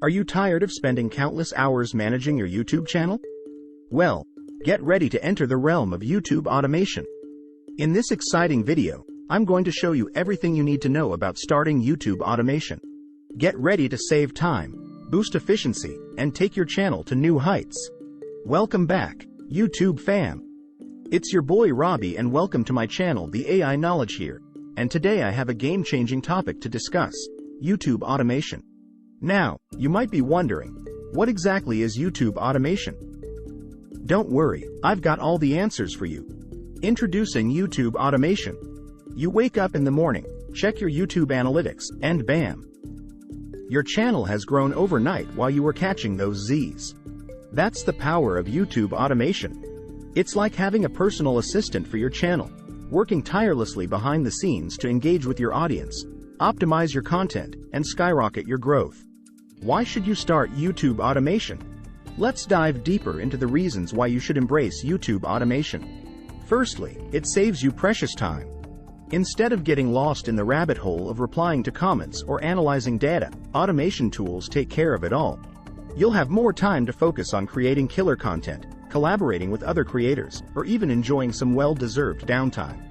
Are you tired of spending countless hours managing your YouTube channel? Well, get ready to enter the realm of YouTube automation. In this exciting video, I'm going to show you everything you need to know about starting YouTube automation. Get ready to save time, boost efficiency, and take your channel to new heights. Welcome back, YouTube fam. It's your boy Rabi and welcome to my channel, The AI Knowledge Here. And today I have a game-changing topic to discuss, YouTube automation. Now, you might be wondering, what exactly is YouTube automation? Don't worry, I've got all the answers for you. Introducing YouTube automation. You wake up in the morning, check your YouTube analytics, and bam! Your channel has grown overnight while you were catching those Z's. That's the power of YouTube automation. It's like having a personal assistant for your channel, working tirelessly behind the scenes to engage with your audience, optimize your content, and skyrocket your growth. Why should you start YouTube automation? Let's dive deeper into the reasons why you should embrace YouTube automation. Firstly, it saves you precious time. Instead of getting lost in the rabbit hole of replying to comments or analyzing data, automation tools take care of it all. You'll have more time to focus on creating killer content, collaborating with other creators, or even enjoying some well-deserved downtime.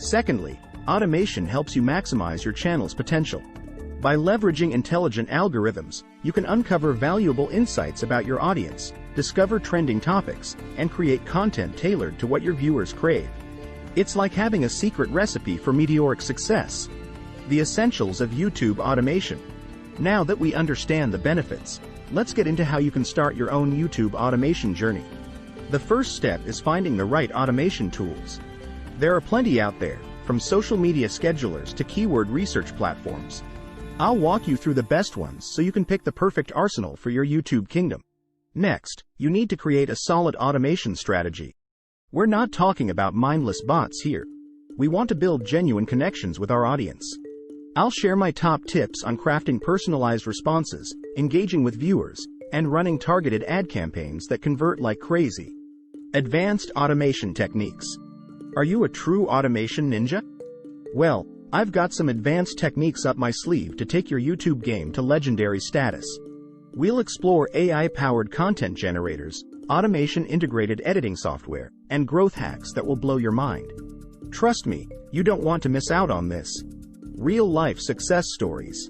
Secondly, automation helps you maximize your channel's potential. By leveraging intelligent algorithms, you can uncover valuable insights about your audience, discover trending topics, and create content tailored to what your viewers crave. It's like having a secret recipe for meteoric success. The essentials of YouTube automation. Now that we understand the benefits, let's get into how you can start your own YouTube automation journey. The first step is finding the right automation tools. There are plenty out there, from social media schedulers to keyword research platforms. I'll walk you through the best ones so you can pick the perfect arsenal for your YouTube kingdom. Next, you need to create a solid automation strategy. We're not talking about mindless bots here. We want to build genuine connections with our audience. I'll share my top tips on crafting personalized responses, engaging with viewers, and running targeted ad campaigns that convert like crazy. Advanced automation techniques. Are you a true automation ninja? Well, I've got some advanced techniques up my sleeve to take your YouTube game to legendary status. We'll explore AI-powered content generators, automation-integrated editing software, and growth hacks that will blow your mind. Trust me, you don't want to miss out on this. Real-life success stories.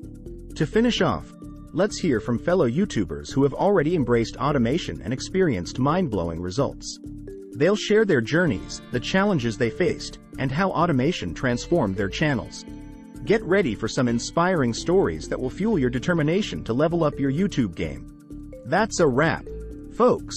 To finish off, let's hear from fellow YouTubers who have already embraced automation and experienced mind-blowing results. They'll share their journeys, the challenges they faced, and how automation transformed their channels. Get ready for some inspiring stories that will fuel your determination to level up your YouTube game. That's a wrap, folks.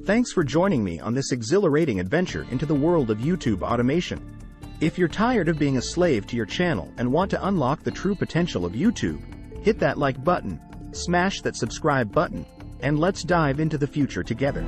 Thanks for joining me on this exhilarating adventure into the world of YouTube automation. If you're tired of being a slave to your channel and want to unlock the true potential of YouTube, hit that like button, smash that subscribe button, and let's dive into the future together.